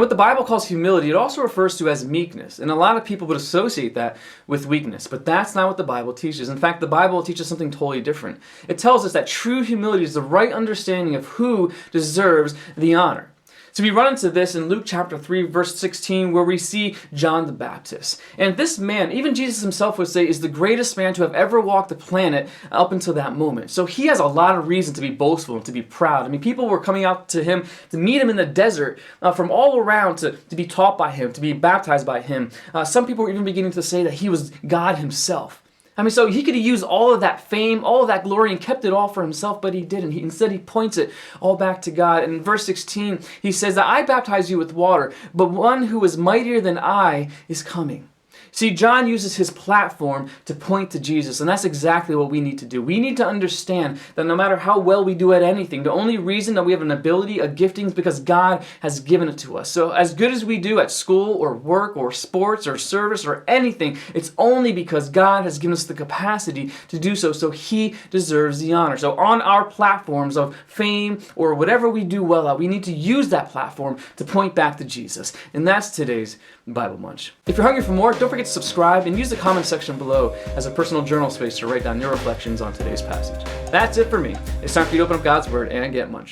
What the Bible calls humility, it also refers to as meekness. And a lot of people would associate that with weakness, but that's not what the Bible teaches. In fact, the Bible teaches something totally different. It tells us that true humility is the right understanding of who deserves the honor. So we run into this in Luke chapter 3, verse 16, where we see John the Baptist. And this man, even Jesus himself would say, is the greatest man to have ever walked the planet up until that moment. So he has a lot of reason to be boastful and to be proud. I mean, people were coming out to him to meet him in the desert from all around to be taught by him, to be baptized by him. Some people were even beginning to say that he was God himself. I mean, so he could have used all of that fame, all of that glory, and kept it all for himself, but he didn't. Instead, he points it all back to God. And in verse 16, he says that I baptize you with water, but one who is mightier than I is coming. See, John uses his platform to point to Jesus, and that's exactly what we need to do. We need to understand that no matter how well we do at anything, the only reason that we have an ability, a gifting, is because God has given it to us. So as good as we do at school or work or sports or service or anything, it's only because God has given us the capacity to do so, so he deserves the honor. So on our platforms of fame or whatever we do well at, we need to use that platform to point back to Jesus. And that's today's Bible Munch. If you're hungry for more, don't forget to subscribe and use the comment section below as a personal journal space to write down your reflections on today's passage. That's it for me. It's time for you to open up God's Word and get munching.